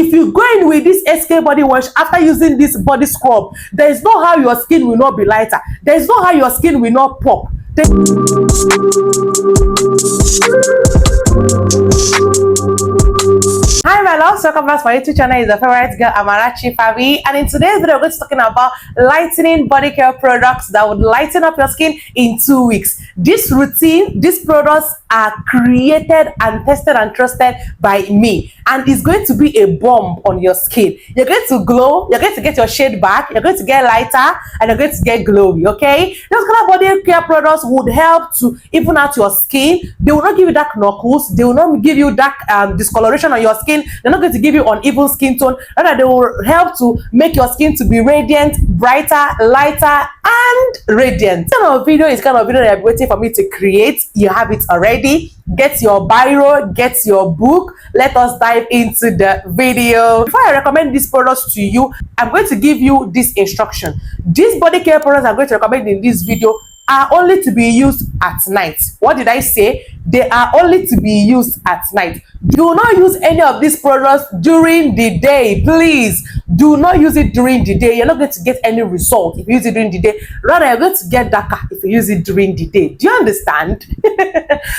If you go in with this SK body wash after using this body scrub, there is no how your skin will not be lighter. There is no how your skin will not pop. Hi my loves, welcome back to my YouTube channel. It's your favorite girl Amarachi Favy, and in today's video we're going to be talking about lightening body care products that would lighten up your skin in 2 weeks. This routine, these products are created and tested and trusted by me, and it's going to be a bomb on your skin. You're going to glow, you're going to get your shade back, you're going to get lighter, and you're going to get glowy. Okay, those kind of body care products would help to even out your skin. They will not give you dark knuckles, they will not give you dark discoloration on your skin. They're not going to give you uneven skin tone. Rather, they will help to make your skin to be radiant, brighter, lighter, and radiant. This kind of video is kind of video that you're waiting for me to create. You have it already. Get your biro, get your book. Let us dive into the video. Before I recommend these products to you, I'm going to give you this instruction. These body care products I'm going to recommend in this video are only to be used at night. What did I say? They are only to be used at night. Do not use any of these products during the day, please. Do not use it during the day. You're not going to get any result if you use it during the day. Rather, you're going to get darker if you use it during the day. Do you understand?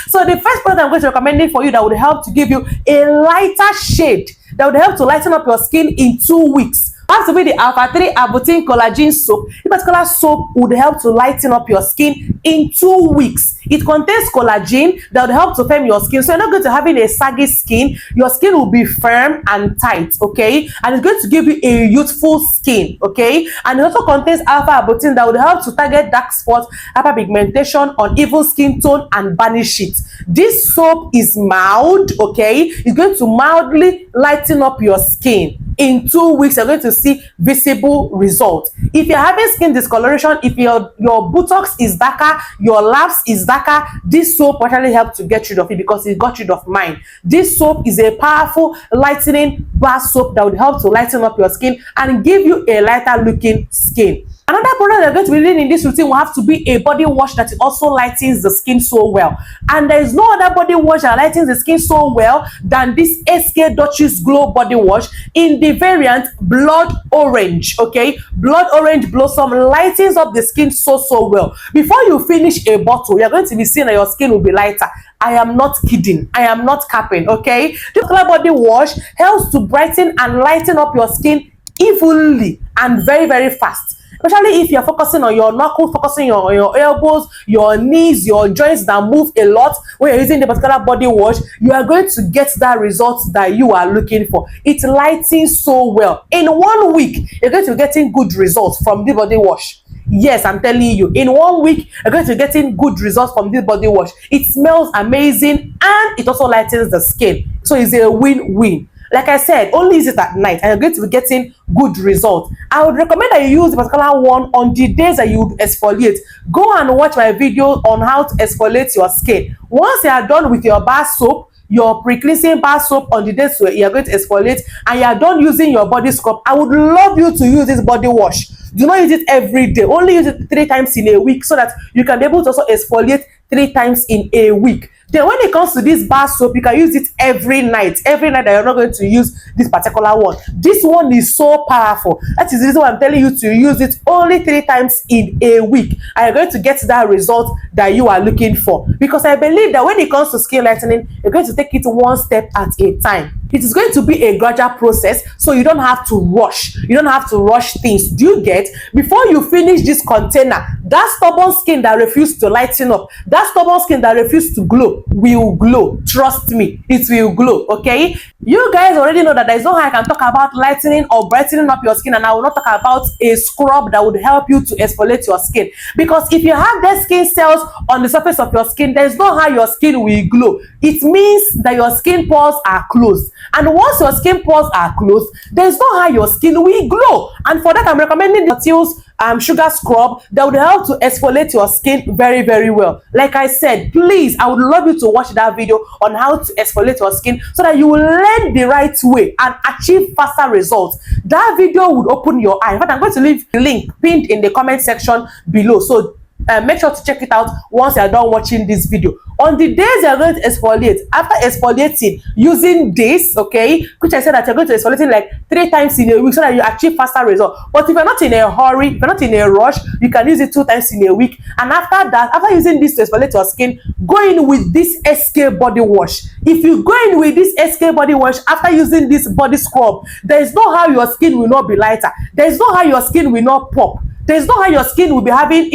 So the first product I'm going to recommend for you that would help to give you a lighter shade, that would help to lighten up your skin in 2 weeks, has to be the Alpha 3 Arbutin Collagen soap. This particular soap would help to lighten up your skin in 2 weeks. It contains collagen that would help to firm your skin, so you're not going to having a saggy skin. Your skin will be firm and tight, okay? And it's going to give you a youthful skin, okay? And it also contains Alpha Arbutin that would help to target dark spots, hyperpigmentation, uneven skin tone, and banish it. This soap is mild, okay? It's going to mildly lighten up your skin. In 2 weeks, you're going to see visible results. If you're having skin discoloration, if your buttocks is darker, your laps is darker, this soap will actually help to get rid of it because it got rid of mine. This soap is a powerful lightening bar soap that would help to lighten up your skin and give you a lighter looking skin. Another product that I'm going to be doing in this routine will have to be a body wash that also lightens the skin so well. And there is no other body wash that lightens the skin so well than this SK Duchess Glow body wash in the variant Blood Orange. Okay, Blood Orange Blossom lightens up the skin so well. Before you finish a bottle, you're going to be seeing that your skin will be lighter. I am not kidding. I am not capping. Okay, this body wash helps to brighten and lighten up your skin evenly and very fast. Especially if you're focusing on your knuckles, focusing on your elbows, your knees, your joints that move a lot. When you're using the particular body wash, you are going to get that result that you are looking for. It lightens so well. In 1 week, you're going to be getting good results from the body wash. Yes, I'm telling you, in 1 week, you're going to be getting good results from this body wash. It smells amazing and it also lightens the skin. So it's a win-win. Like I said, only use it at night and you're going to be getting good results. I would recommend that you use the particular one on the days that you exfoliate. Go and watch my video on how to exfoliate your skin. Once you are done with your bar soap, your pre-cleansing bar soap on the days where you are going to exfoliate, and you are done using your body scrub, I would love you to use this body wash. Do not use it every day. Only use it 3 times in a week so that you can be able to also exfoliate 3 times in a week. Then when it comes to this bar soap, you can use it every night. Every night that you're not going to use this particular one. This one is so powerful. That is the reason why I'm telling you to use it only 3 times in a week. And you're going to get that result that you are looking for. Because I believe that when it comes to skin lightening, you're going to take it 1 step at a time. It is going to be a gradual process, so you don't have to rush. You don't have to rush things. Do you get? Before you finish this container, that stubborn skin that refuses to lighten up, that stubborn skin that refuses to glow, will glow. Trust me, it will glow. Okay, you guys already know that there is no how I can talk about lightening or brightening up your skin, and I will not talk about a scrub that would help you to exfoliate your skin. Because if you have dead skin cells on the surface of your skin, there is no how your skin will glow. It means that your skin pores are closed. And once your skin pores are closed, there is no how your skin will glow. And for that, I'm recommending the Teal's sugar scrub that would help to exfoliate your skin very well. Like I said, please, I would love you to watch that video on how to exfoliate your skin so that you will learn the right way and achieve faster results. That video would open your eye. In fact, I'm going to leave the link pinned in the comment section below. So make sure to check it out once you are done watching this video. On the days you are going to exfoliate, after exfoliating using this, okay, which I said that you're going to exfoliate like 3 times in a week so that you achieve faster results. But if you're not in a hurry, if you're not in a rush, you can use it 2 times in a week. And after that, after using this to exfoliate your skin, go in with this SK body wash. If you go in with this SK body wash after using this body scrub, there is no how your skin will not be lighter. There is no how your skin will not pop. There's no how your skin will be having,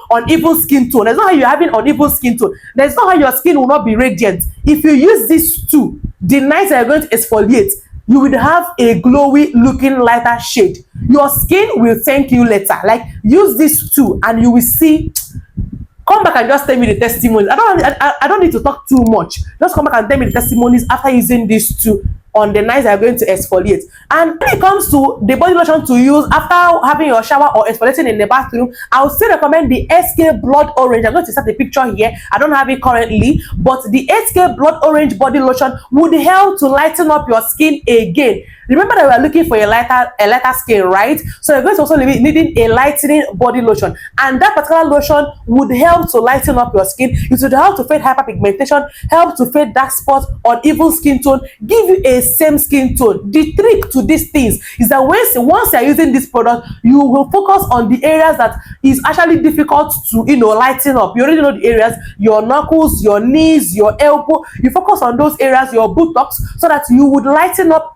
uneven skin tone. There's no how you're having uneven skin tone. There's no how your skin will not be radiant. If you use these two, the night you're going to exfoliate, you will have a glowy looking lighter shade. Your skin will thank you later. Like, use these two and you will see. Come back and just tell me the testimonies. I don't need to talk too much. Just come back and tell me the testimonies after using these two on the nights you are going to exfoliate. And when it comes to the body lotion to use after having your shower or exfoliating in the bathroom, I would still recommend the SK Blood Orange. I'm going to set the picture here. I don't have it currently, but the SK Blood Orange body lotion would help to lighten up your skin again. Remember that we are looking for a lighter skin, right? So you're going to also be needing a lightening body lotion, and that particular lotion would help to lighten up your skin. It would help to fade hyperpigmentation, help to fade dark spots, uneven skin tone, give you a same skin tone. The trick to these things is that once you're using this product, you will focus on the areas that is actually difficult to lighten up. You already know the areas: your knuckles, your knees, your elbow. You focus on those areas, your buttocks, so that you would lighten up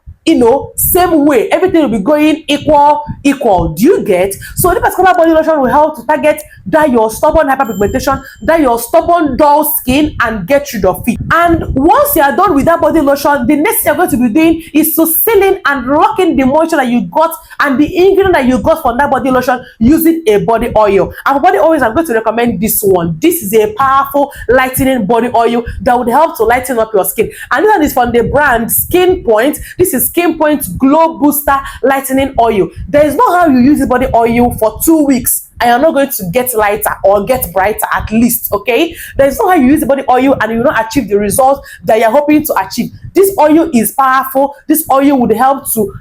same way. Everything will be going equal. Do you get? So this particular body lotion will help to target that your stubborn hyperpigmentation, that your stubborn dull skin, and get rid of it. And once you are done with that body lotion, the next thing you're going to be doing is to seal in and lock in the moisture that you got and the ingredient that you got from that body lotion using a body oil. And for body oils, I'm going to recommend this one. This is a powerful lightening body oil that would help to lighten up your skin. And this one is from the brand Skeen Point. This is Skeen Point Glow Booster Lightening Oil. There is no how you use this body oil for 2 weeks and you're not going to get lighter or get brighter, at least, okay? There is no how you use the body oil and you will not achieve the results that you're hoping to achieve. This oil is powerful. This oil would help to,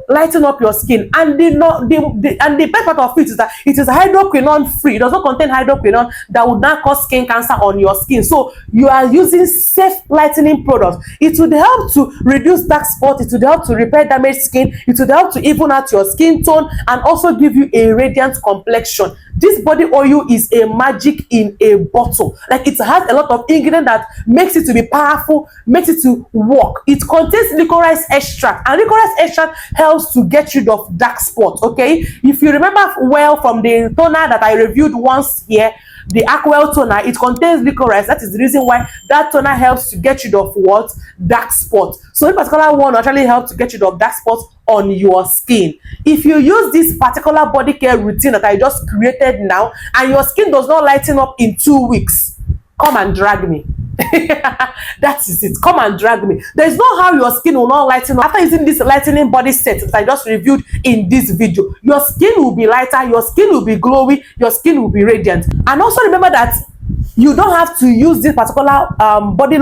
lighten up your skin. And the best part of it is that it is hydroquinone free. It does not contain hydroquinone that would not cause skin cancer on your skin. So you are using safe lightening products. It would help to reduce dark spots. It would help to repair damaged skin. It would help to even out your skin tone and also give you a radiant complexion. This body oil is a magic in a bottle. Like, it has a lot of ingredient that makes it to be powerful, makes it to work. It contains licorice extract, and licorice extract helps to get rid of dark spots. Okay, if you remember well from the toner that I reviewed once here, the Aquel toner, it contains licorice. That is the reason why that toner helps to get rid of what? Dark spots. So this particular one actually helps to get rid of dark spots on your skin. If you use this particular body care routine that I just created now and your skin does not lighten up in 2 weeks, come and drag me. That is it. Come and drag me. There's no how your skin will not lighten up. After using this lightening body set that I just reviewed in this video, your skin will be lighter, your skin will be glowy, your skin will be radiant. And also remember that you don't have to use this particular body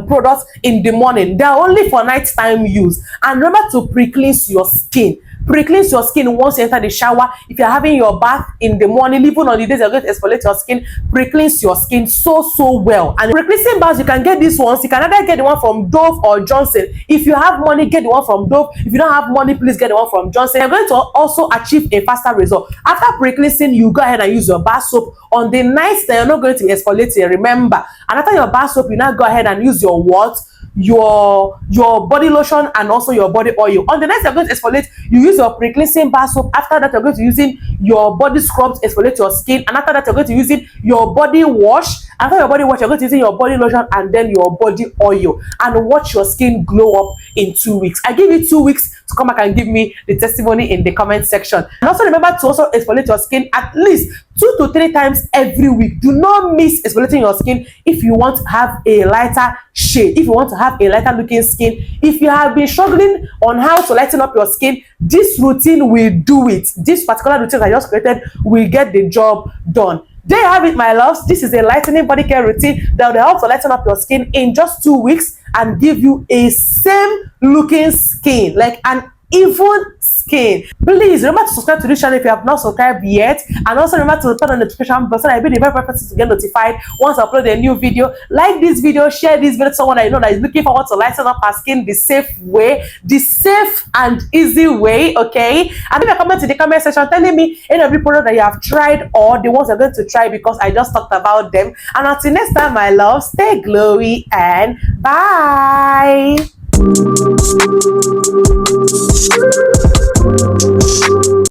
products in the morning. They are only for nighttime use. And remember to pre-cleanse your skin. Pre-cleanse your skin once you enter the shower. If you're having your bath in the morning, even on the days you're going to exfoliate your skin, pre-cleanse your skin so well. And pre-cleansing baths, you can get these ones. You can either get the one from Dove or Johnson. If you have money, get the one from Dove. If you don't have money, please get the one from Johnson. You're going to also achieve a faster result. After pre-cleansing, you go ahead and use your bath soap. On the nights that you're not going to be exfoliating, remember. And after your bath soap, you now go ahead and use your what? Your body lotion and also your body oil. On the next you're going to exfoliate, you use your pre-cleansing bar soap. After that, you're going to using your body scrub to exfoliate your skin, and after that you're going to using your body wash. After your body wash, you're going to using your body lotion and then your body oil, and watch your skin glow up in 2 weeks. I give you 2 weeks to come back and give me the testimony in the comment section. And also remember to also exfoliate your skin at least 2 to 3 times every week. Do not miss exfoliating your skin if you want to have a lighter shade, if you want to have a lighter looking skin. If you have been struggling on how to lighten up your skin, this routine will do it. This particular routine I just created will get the job done. There you have it, my loves. This is a lightening body care routine that will help to lighten up your skin in just 2 weeks and give you a same looking skin, like an even skin. Please remember to subscribe to this channel if you have not subscribed yet, and also remember to turn on the notification bell so that you'll be the very first person to get notified once I upload a new video. Like this video, share this video to someone that you know that is looking forward to lighten up her skin the safe way, the safe and easy way, okay? And leave a comment in the comment section telling me any of the products that you have tried or the ones you're going to try, because I just talked about them. And until next time, my love, stay glowy and bye.